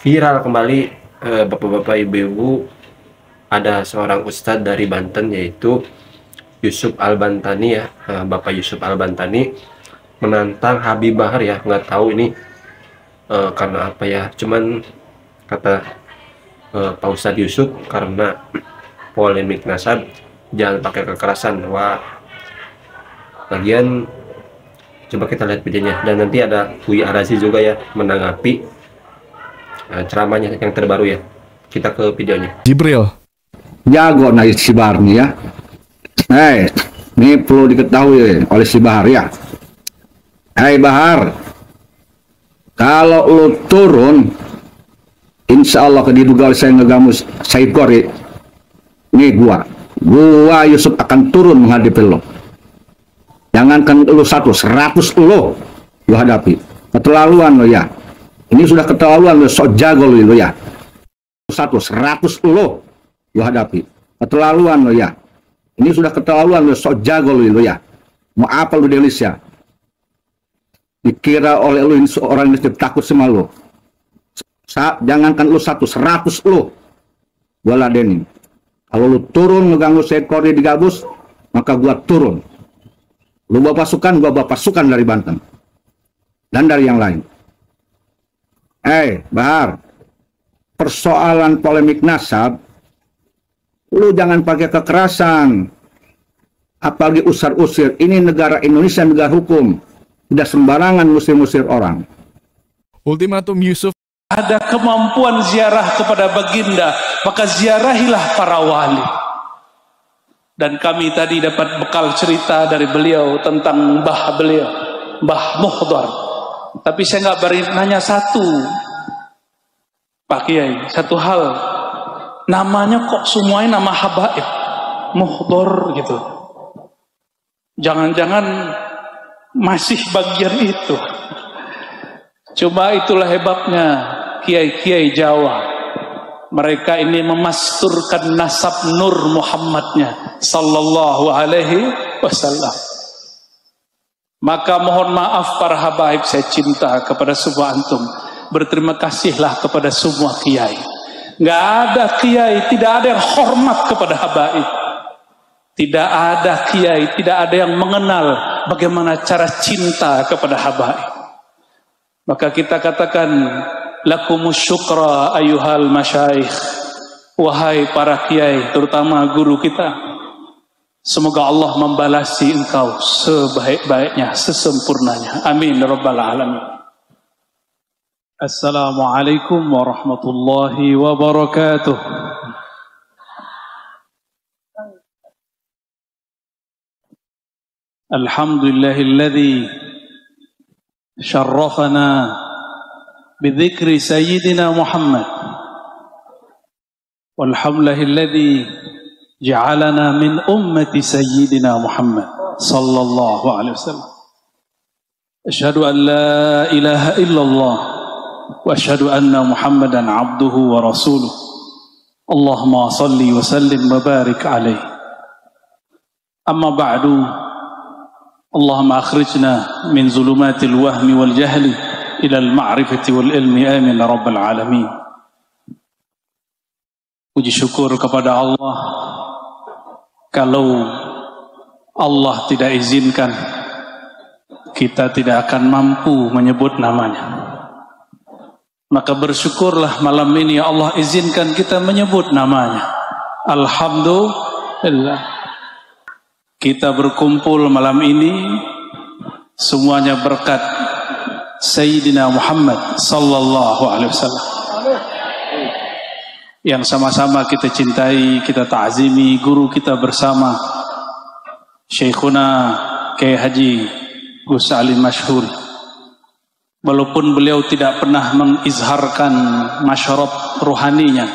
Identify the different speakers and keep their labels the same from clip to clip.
Speaker 1: Viral kembali, bapak-bapak, ibu-ibu, ada seorang ustadz dari Banten yaitu Yusuf Al-Bantani ya. Bapak Yusuf Al-Bantani menantang Habib Bahar ya, nggak tahu ini karena apa ya, cuman kata Pak Ustadz Yusuf karena polemik nasab jangan pakai kekerasan. Wah, lagian coba kita lihat videonya, dan nanti ada Buya Arazi juga ya menanggapi ceramahnya yang terbaru ya. Kita ke videonya.
Speaker 2: Jibril
Speaker 3: jago naik si Bahar nih ya. Ini perlu diketahui oleh si Bahar ya. Bahar, kalau lu turun, insya Allah diduga saya ngegamus Said Qori, nih gua Yusuf akan turun menghadapi lo. Jangankan lu 100 lo hadapi. Keterlaluan lo ya. Ini sudah keterlaluan lo, sok jago lo ya. 100 lo hadapi. Keterlaluan lo ya. Ini sudah keterlaluan lo, sok jago lo ya. Mau apa lo di Indonesia? Dikira oleh lo ini seorang yang takut sama lo. Jangankan lo 100 lo gua ladenin. Kalau lo turun ngeganggu Said Qori di Gabus, maka gua turun. Lu bawa pasukan dari Banten dan dari yang lain. Bahar, persoalan polemik nasab, lu jangan pakai kekerasan, apalagi usir-usir. Ini negara Indonesia, negara hukum, tidak sembarangan musir-musir orang.
Speaker 2: ultimatum Yusuf.
Speaker 4: Ada kemampuan ziarah kepada baginda, maka ziarahilah para wali. Dan kami tadi dapat bekal cerita dari beliau tentang mbah beliau, Mbah Muhdar. Tapi saya nggak beri nanya satu, Pak Kiai, satu hal. Namanya kok semuanya nama habaib, Muhdar gitu. Jangan-jangan masih bagian itu. Coba itulah hebatnya kiai-kiai Jawa. Mereka ini memasturkan nasab Nur Muhammadnya sallallahu alaihi wasallam. Maka mohon maaf para habaib, saya cinta kepada semua antum. Berterima kasihlah kepada semua kiai. Nggak ada kiai, tidak ada yang hormat kepada habaib. Tidak ada kiai, tidak ada yang mengenal bagaimana cara cinta kepada habaib. Maka kita katakan, lakumus syukra ayuhal masyaikh, wahai para kiai, terutama guru kita, semoga Allah membalasi engkau sebaik-baiknya, sesempurnanya. Amin rabbal alamin. Assalamualaikum warahmatullahi wabarakatuh. Alhamdulillahilladzi syarrafana بذكر سيدنا محمد والحمد لله الذي جعلنا من أمة سيدنا محمد صلى الله عليه وسلم أشهد أن لا إله إلا الله وأشهد أن محمدا عبده ورسوله اللهم صل وسلم وبارك عليه أما بعد اللهم أخرجنا من ظلمات الوهم والجهل ilal ma'rifati wal ilmi, amin rabbal alamin. Puji syukur kepada Allah. Kalau Allah tidak izinkan, kita tidak akan mampu menyebut namanya. Maka bersyukurlah malam ini ya Allah izinkan kita menyebut namanya. Alhamdulillah. Kita berkumpul malam ini semuanya berkat Sayyidina Muhammad sallallahu alaihi wasallam yang sama-sama kita cintai, kita ta'zimi, guru kita bersama Syekhuna Kiai Haji Gus Ali Masyhur. Walaupun beliau tidak pernah mengizharkan masyarab ruhaninya,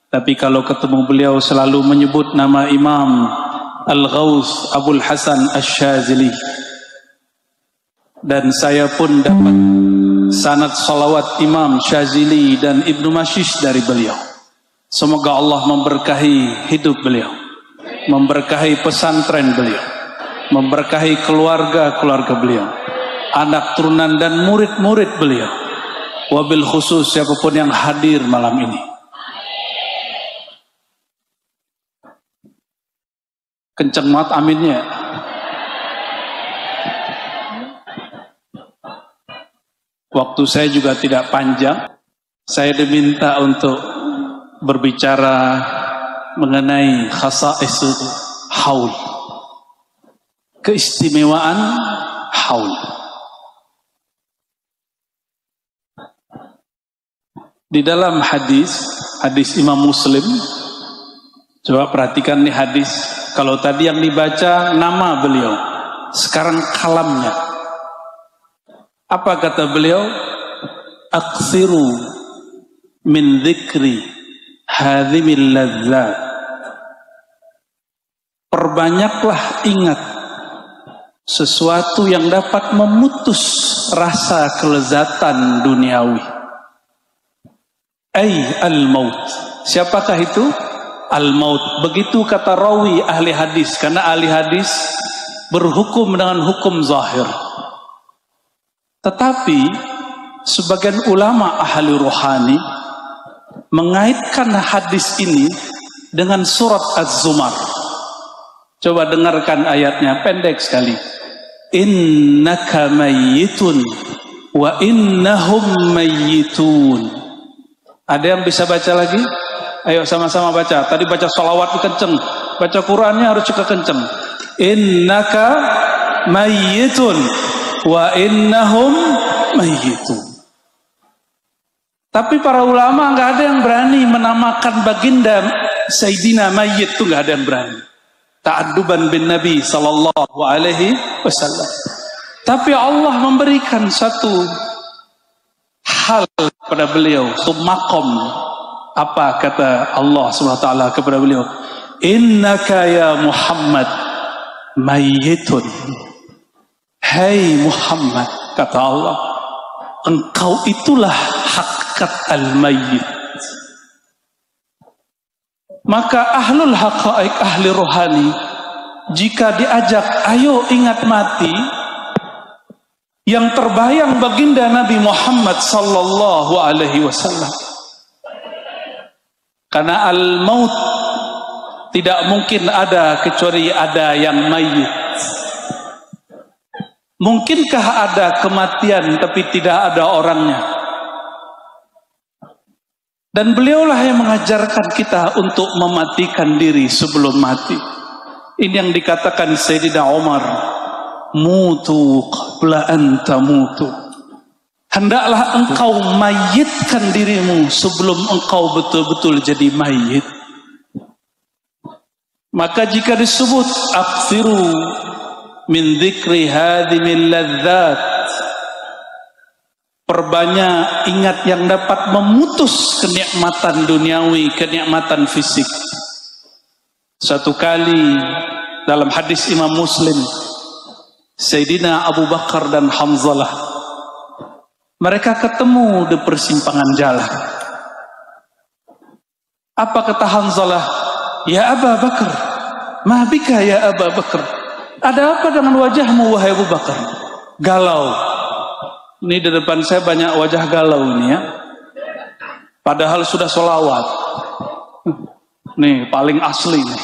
Speaker 4: tapi kalau ketemu beliau selalu menyebut nama Imam Al-Ghaus Abul Hasan Asy-Syadzili. Dan saya pun dapat sanad salawat Imam Syadzili dan Ibnu Mashish dari beliau. Semoga Allah memberkahi hidup beliau, memberkahi pesantren beliau, memberkahi keluarga-keluarga beliau, anak turunan dan murid-murid beliau. wabil khusus siapapun yang hadir malam ini. Kenceng banget aminnya. Waktu saya juga tidak panjang. Saya diminta untuk berbicara mengenai khasa'is haul. Keistimewaan haul. Di dalam hadis Imam Muslim, coba perhatikan nih hadis. Kalau tadi yang dibaca nama beliau, sekarang kalamnya. Apa kata beliau? Aksiru min dzikri hadhimil ladzat. Perbanyaklah ingat sesuatu yang dapat memutus rasa kelezatan duniawi. Al-maut. Siapakah itu? Al-maut. Begitu kata rawi ahli hadis, karena ahli hadis berhukum dengan hukum zahir. Tetapi sebagian ulama ahli rohani mengaitkan hadis ini dengan surat Az-Zumar. Coba dengarkan ayatnya, pendek sekali. Innaka mayyitun wa innahum mayyitun. Ada yang bisa baca lagi? Ayo sama-sama baca. Tadi baca sholawat kenceng, baca Qurannya harus juga kenceng. Innaka mayyitun wa innahum mayyitun. Tapi para ulama nggak ada yang berani menamakan baginda Sayyidina Mayyit, itu nggak ada yang berani. Ta'adduban bin Nabi sallallahu alaihi wasallam. Tapi Allah memberikan satu hal kepada beliau, satu makom. Apa kata Allah Subhanahu wa taala kepada beliau? Innaka ya Muhammad mayyitun. Hai Muhammad, kata Allah, engkau itulah hakikat al-mayyit. Maka ahlul haqa'iq, ahli rohani, jika diajak ayo ingat mati, yang terbayang baginda Nabi Muhammad sallallahu alaihi wasallam. Karena al-maut tidak mungkin ada kecuali ada yang mayyit. Mungkinkah ada kematian tapi tidak ada orangnya? Dan beliaulah yang mengajarkan kita untuk mematikan diri sebelum mati. Ini yang dikatakan Sayyidina Umar, mutu qabla an tamutu. Hendaklah engkau mayitkan dirimu sebelum engkau betul-betul jadi mayit. Maka jika disebut aksiru min dzikri hadhimil ladzat, perbanyak ingat yang dapat memutus kenikmatan duniawi, kenikmatan fisik. Satu kali dalam hadis Imam Muslim, Sayyidina Abu Bakar dan Hamzalah, mereka ketemu di persimpangan jalan. Apa kata Hamzalah? Ya Abu Bakar, ma bika ya Abu Bakar? Ada apa dengan wajahmu wahai Abu Bakar? Galau. Ini di depan saya banyak wajah galau ini ya. Padahal sudah sholawat. Nih paling asli nih.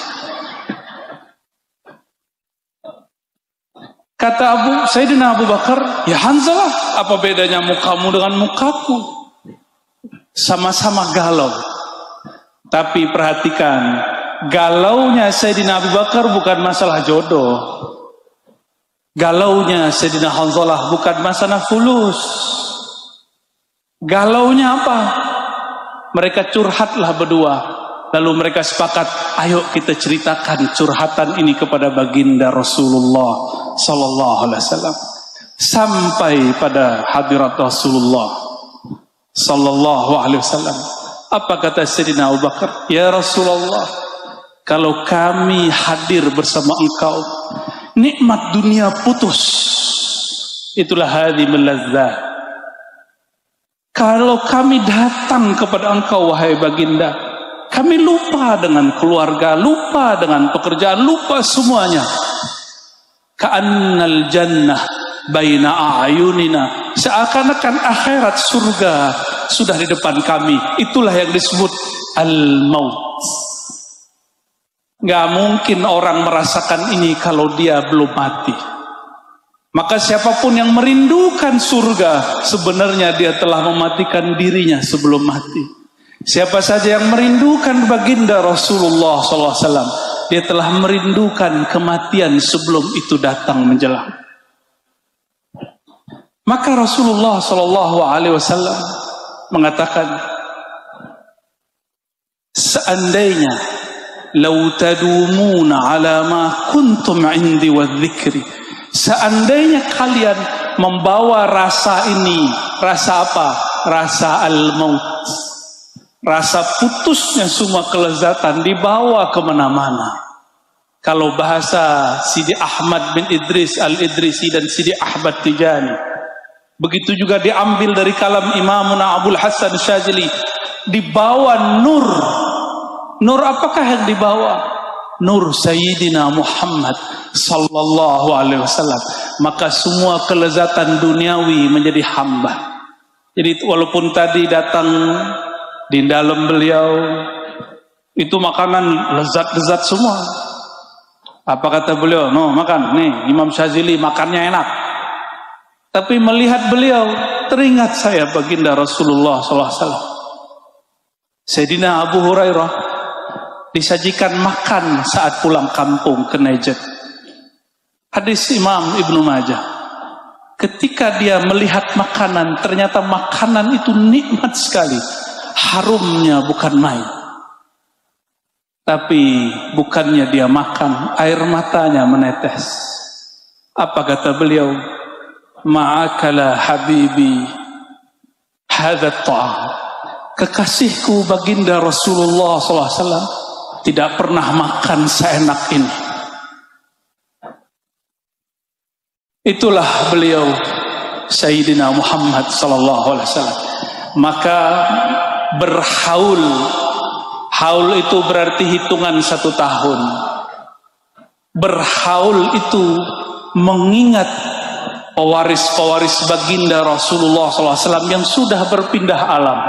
Speaker 4: Kata Sayyidina Abu Bakar, ya Hanzalah, apa bedanya mukamu dengan mukaku? Sama-sama galau. Tapi perhatikan, galaunya Sayyidina Abu Bakar bukan masalah jodoh. Galaunya Sayyidina Hanzalah bukan masalah fulus. Galaunya apa? Mereka curhatlah berdua. Lalu mereka sepakat, ayo kita ceritakan curhatan ini kepada baginda Rasulullah sallallahu alaihi wasallam. Sampai pada hadirat Rasulullah sallallahu alaihi wasallam. Apa kata Sayyidina Abu Bakar? Ya Rasulullah, kalau kami hadir bersama engkau, nikmat dunia putus. Itulah hadhimul ladzat. Kalau kami datang kepada engkau wahai baginda, kami lupa dengan keluarga, lupa dengan pekerjaan, lupa semuanya. Ka'annal jannah baina a'yunina. Seakan-akan akhirat, surga sudah di depan kami. Itulah yang disebut al-maut. Gak mungkin orang merasakan ini kalau dia belum mati. Maka siapapun yang merindukan surga, sebenarnya dia telah mematikan dirinya sebelum mati. Siapa saja yang merindukan baginda Rasulullah SAW, dia telah merindukan kematian sebelum itu datang menjelang. Maka Rasulullah SAW mengatakan, seandainya lau tadumuna ala ma kuntum indi wa dzikri, seandainya kalian membawa rasa ini, rasa apa? Rasa al-maut, rasa putusnya semua kelezatan dibawa kemana-mana. Kalau bahasa Sidi Ahmad bin Idris al-Idrisi dan Sidi Ahmad Tijani, begitu juga diambil dari kalam Imamuna Abul Hasan Syazili, dibawa nur. Nur apakah yang dibawa? Nur Sayyidina Muhammad sallallahu alaihi wasallam. Maka semua kelezatan duniawi menjadi hamba. Jadi walaupun tadi datang di dalam beliau itu makanan lezat-lezat semua. Apa kata beliau? No, makan. Nih, Imam Syazili makannya enak. Tapi melihat beliau, teringat saya baginda Rasulullah SAW. Sayyidina Abu Hurairah disajikan makan saat pulang kampung ke Najd. Hadis Imam Ibnu Majah. Ketika dia melihat makanan, ternyata makanan itu nikmat sekali. Harumnya bukan main. Tapi bukannya dia makan, air matanya menetes. Apa kata beliau? Ma'akala habibi hadza ta'am. Kekasihku baginda Rasulullah SAW tidak pernah makan seenak ini. Itulah beliau Sayyidina Muhammad sallallahu alaihi wasallam. Maka berhaul, haul itu berarti hitungan 1 tahun. Berhaul itu mengingat pewaris-pewaris baginda Rasulullah SAW yang sudah berpindah alam.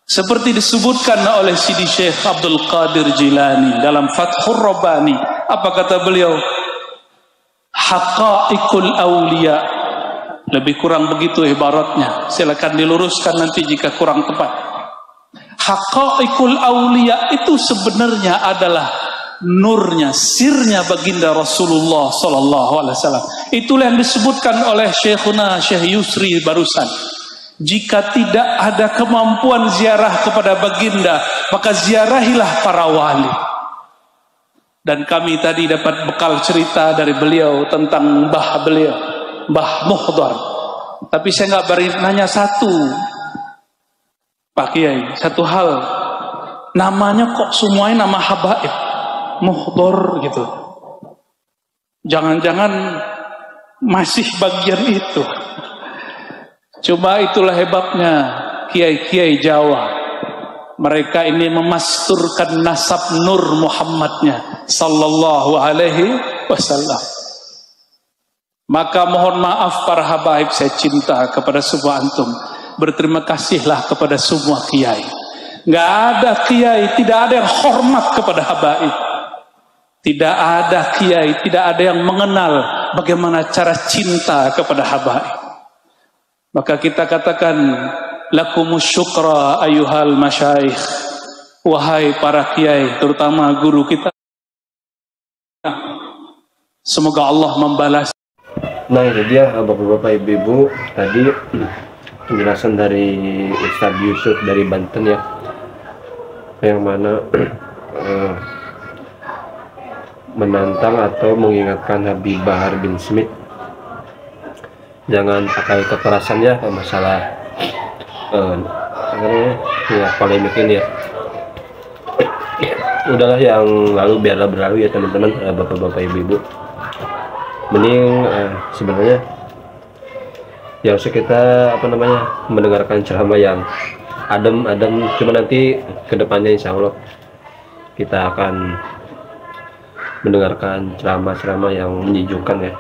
Speaker 4: Seperti disebutkan oleh Sidi Syekh Abdul Qadir Jilani dalam Fathur Rabbani. Apa kata beliau? Haqaiqul awliya. Lebih kurang begitu ibaratnya. Silakan diluruskan nanti jika kurang tepat. Haqaiqul awliya itu sebenarnya adalah nurnya, sirnya baginda Rasulullah SAW. Itulah yang disebutkan oleh Syekhuna Syekh Yusri barusan. Jika tidak ada kemampuan ziarah kepada baginda, maka ziarahilah para wali. Dan kami tadi dapat bekal cerita dari beliau tentang mbah beliau, Mbah Muhdar. Tapi saya nggak beri nanya satu, Pak Kiai, satu hal. Namanya kok semuanya nama habaib, Muhdar gitu. Jangan-jangan masih bagian itu. Coba itulah hebatnya kiai-kiai Jawa. Mereka ini memasturkan nasab nur Muhammadnya sallallahu alaihi wasallam. Maka mohon maaf para habaib, saya cinta kepada semua antum. Berterima kasihlah kepada semua kiai. Nggak ada kiai, tidak ada yang hormat kepada habaib. Tidak ada kiai, tidak ada yang mengenal bagaimana cara cinta kepada habaib. Maka kita katakan lakumus syukra ayuhal masyayikh, wahai para kiai, terutama guru kita, semoga Allah membalas.
Speaker 1: Nah itu dia bapak-bapak ibu-ibu tadi penjelasan dari Ustadz Yusuf dari Banten ya, yang mana menantang atau mengingatkan Habib Bahar bin Smith jangan pakai kekerasan ya masalah ya polemik ini ya. Udahlah yang lalu biarlah berlalu ya teman-teman, bapak-bapak ibu-ibu. Mending sebenarnya ya usah kita mendengarkan ceramah yang adem-adem. Cuma nanti kedepannya insya Allah kita akan mendengarkan ceramah-ceramah yang menyejukkan ya.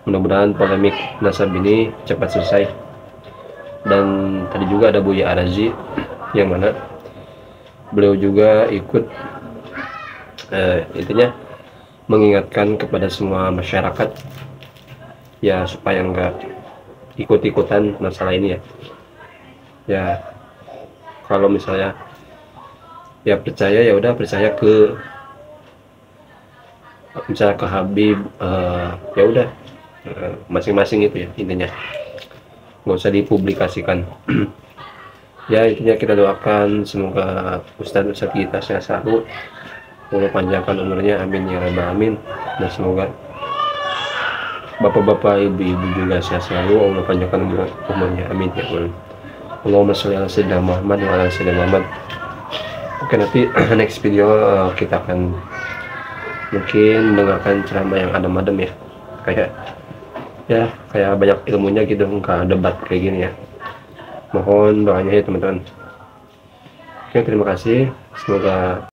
Speaker 1: Mudah-mudahan polemik nasab ini cepat selesai. Dan tadi juga ada Buya Arazi yang mana beliau juga ikut intinya mengingatkan kepada semua masyarakat ya supaya nggak ikut-ikutan masalah ini ya. Ya kalau misalnya ya percaya ya udah percaya ke misalnya ke Habib, ya udah masing-masing itu ya intinya, nggak usah dipublikasikan. Ya intinya kita doakan semoga Ustadz kita sehat selalu, Allah panjangkan umurnya, amin ya rabbal alamin, dan semoga bapak-bapak ibu-ibu juga sehat selalu, Allah panjangkan umurnya, amin ya rabbal alamin. Allahumma sholli ala sayyidina Muhammad wa ala sayyidina Muhammad. Oke, nanti next video kita akan mungkin dengarkan ceramah yang adem-adem ya, kayak banyak ilmunya gitu, nggak debat kayak gini ya. Mohon doanya ya teman-teman. Oke, terima kasih, semoga